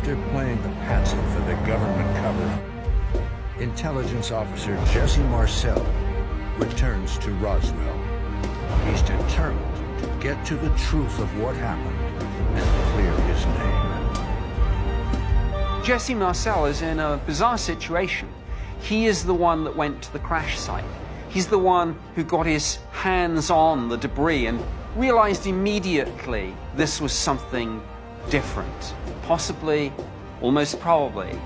After playing the patsy for the government cover-up, intelligence officer Jesse Marcel returns to Roswell. He's determined to get to the truth of what happened and clear his name. Jesse Marcel is in a bizarre situation. He is the one that went to the crash site. He's the one who got his hands on the debris and realized immediately this was something different. Possibly, almost probably,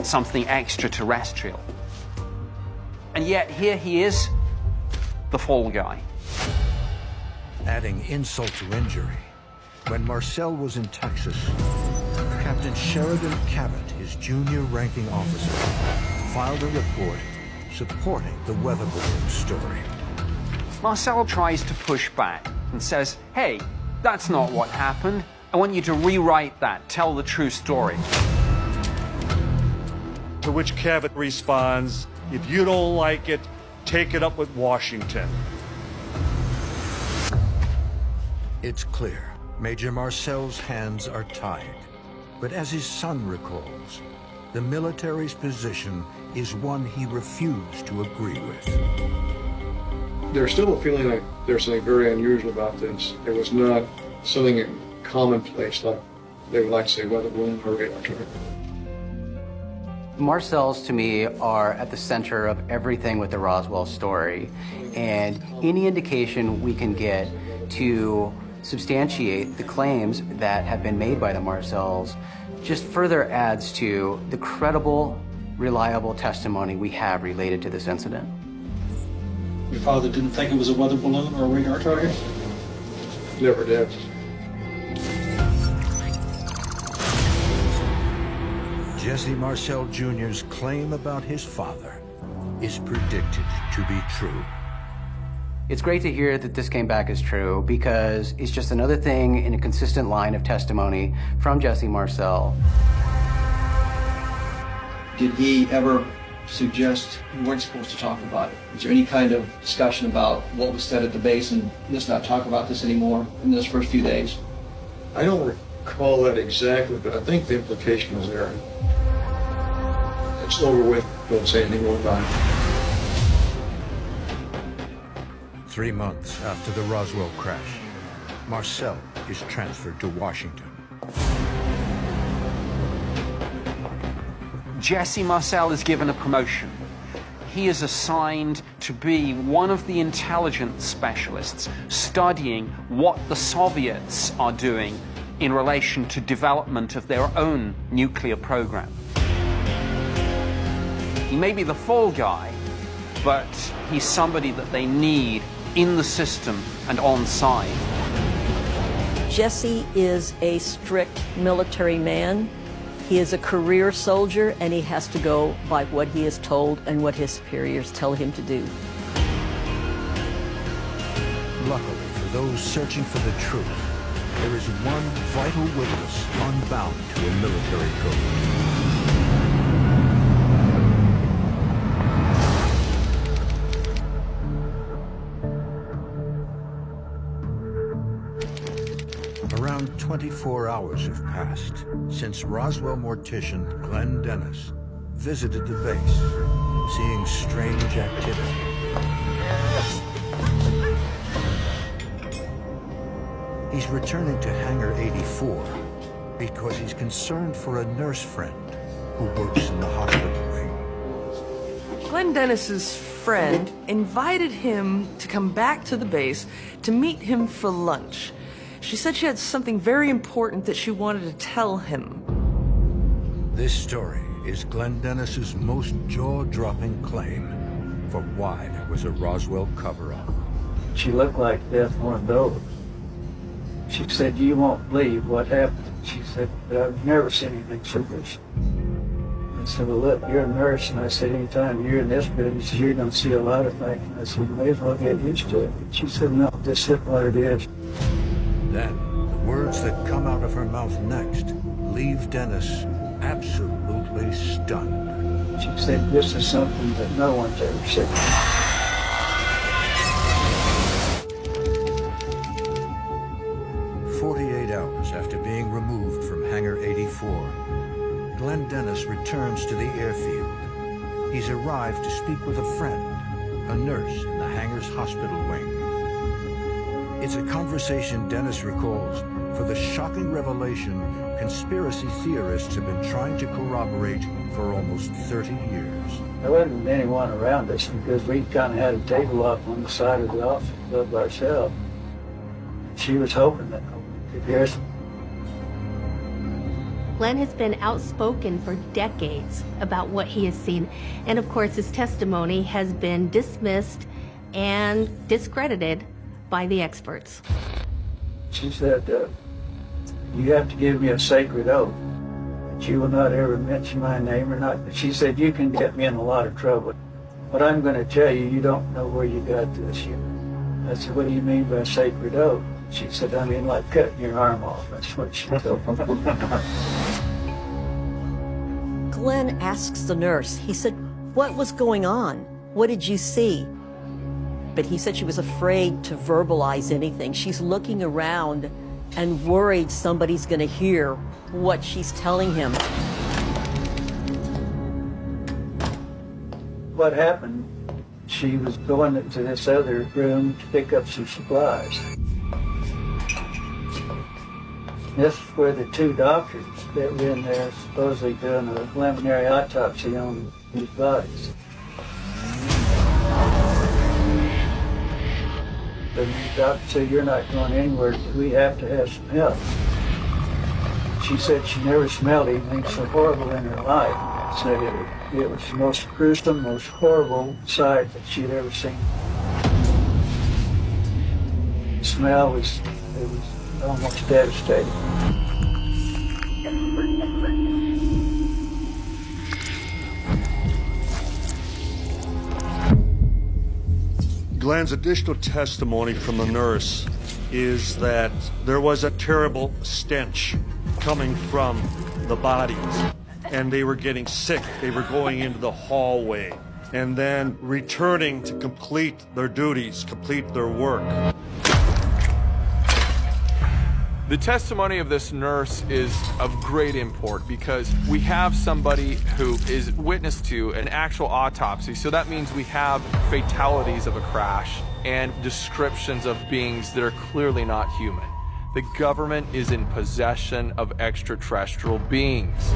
something extraterrestrial. And yet here he is, the fall guy. Adding insult to injury, when Marcel was in Texas, Captain Sheridan Cavett, his junior ranking officer, filed a report supporting the weather balloon story. Marcel tries to push back and says, hey, that's not what happened. I want you to rewrite that, tell the true story. To which Cavett responds, if you don't like it, take it up with Washington. It's clear Major Marcel's hands are tied. But as his son recalls, the military's position is one he refused to agree with. There's still a feeling like there's something very unusual about this. It was not something commonplace like they would like to say weather balloon or radar target. Marcel's, to me, are at the center of everything with the Roswell story. And any indication we can get to substantiate the claims that have been made by the Marcels just further adds to the credible, reliable testimony we have related to this incident. Your father didn't think it was a weather balloon or a radar target? Never did. Jesse Marcel Jr.'s claim about his father is predicted to be true. It's great to hear that this came back as true because it's just another thing in a consistent line of testimony from Jesse Marcel. Did he ever suggest we weren't supposed to talk about it? Was there any kind of discussion about what was said at the base and let's not talk about this anymore in those first few days? I don't recall that exactly, but I think the implication was there. It's over with. Don't say anything more about it. 3 months after the Roswell crash, Marcel is transferred to Washington. Jesse Marcel is given a promotion. He is assigned to be one of the intelligence specialists studying what the Soviets are doing in relation to development of their own nuclear program. He may be the fall guy, but he's somebody that they need in the system and on side. Jesse is a strict military man. He is a career soldier, and he has to go by what he is told and what his superiors tell him to do. Luckily for those searching for the truth, there is one vital witness unbound to a military code. Around 24 hours have passed since Roswell mortician Glenn Dennis visited the base, seeing strange activity. He's returning to Hangar 84 because he's concerned for a nurse friend who works in the hospital wing. Glenn Dennis's friend invited him to come back to the base to meet him for lunch. She said she had something very important that she wanted to tell him. This story is Glenn Dennis's most jaw-dropping claim for why there was a Roswell cover-up. She looked like Death One Doe. She said, you won't believe what happened. She said, but I've never seen anything so this. I said, well, look, you're a nurse. And I said, anytime you're in this business, you're going to see a lot of things. I said, you may as well get used to it. She said, no, just hit what it is. Then, the words that come out of her mouth next leave Dennis absolutely stunned. She said, this is something that no one's ever said. 48 hours after being removed from Hangar 84, Glenn Dennis returns to the airfield. He's arrived to speak with a friend, a nurse in the hangar's hospital wing. It's a conversation Dennis recalls for the shocking revelation conspiracy theorists have been trying to corroborate for almost 30 years. There wasn't anyone around us because we kind of had a table up on the side of the office above ourselves. She was hoping that we could hear us. Glenn has been outspoken for decades about what he has seen, and of course his testimony has been dismissed and discredited by the experts. She said, you have to give me a sacred oath that you will not ever mention my name or not. She said, you can get me in a lot of trouble. But I'm going to tell you, you don't know where you got this. I said, what do you mean by a sacred oath? She said, I mean like cutting your arm off. That's what she told me. Glenn asks the nurse, he said, what was going on? What did you see? But he said she was afraid to verbalize anything. She's looking around and worried somebody's going to hear what she's telling him. What happened, she was going into this other room to pick up some supplies. This is where the two doctors that were in there supposedly doing a preliminary autopsy on these bodies. The doctor said, you're not going anywhere, we have to have some help. She said she never smelled anything so horrible in her life. Said it was the most gruesome, most horrible sight that she'd ever seen. The smell was almost devastating. Glenn's additional testimony from the nurse is that there was a terrible stench coming from the bodies, and they were getting sick. They were going into the hallway and then returning to complete their duties, complete their work. The testimony of this nurse is of great import because we have somebody who is witness to an actual autopsy. So that means we have fatalities of a crash and descriptions of beings that are clearly not human. The government is in possession of extraterrestrial beings.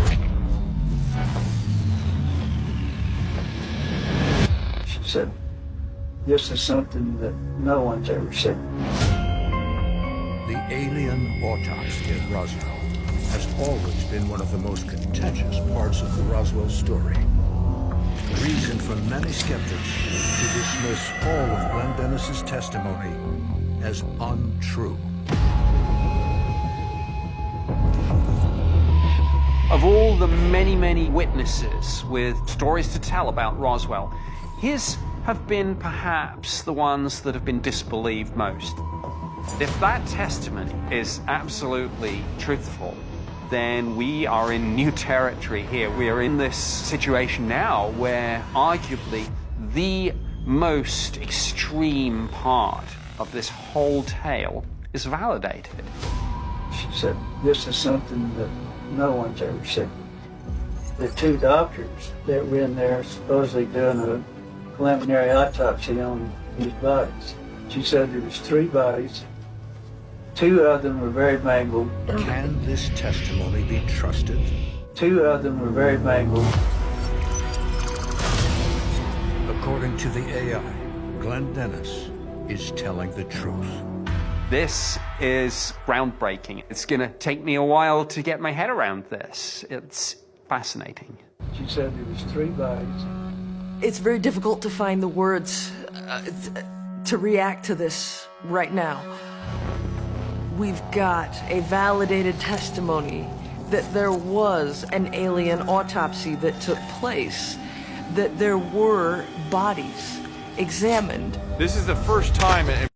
She said, this is something that no one's ever seen. The alien autopsy at Roswell has always been one of the most contentious parts of the Roswell story. Reason for many skeptics to dismiss all of Glenn Dennis's testimony as untrue. Of all the many, many witnesses with stories to tell about Roswell, his have been perhaps the ones that have been disbelieved most. If that testimony is absolutely truthful, then we are in new territory here. We are in this situation now where arguably the most extreme part of this whole tale is validated. She said, this is something that no one's ever seen. The two doctors that were in there supposedly doing a preliminary autopsy on these bodies. She said there was 3 bodies. 2 of them were very mangled. Can this testimony be trusted? 2 of them were very mangled. According to the AI, Glenn Dennis is telling the truth. This is groundbreaking. It's going to take me a while to get my head around this. It's fascinating. She said there was 3 bodies. It's very difficult to find the words to react to this right now. We've got a validated testimony that there was an alien autopsy that took place, that there were bodies examined. This is the first time, and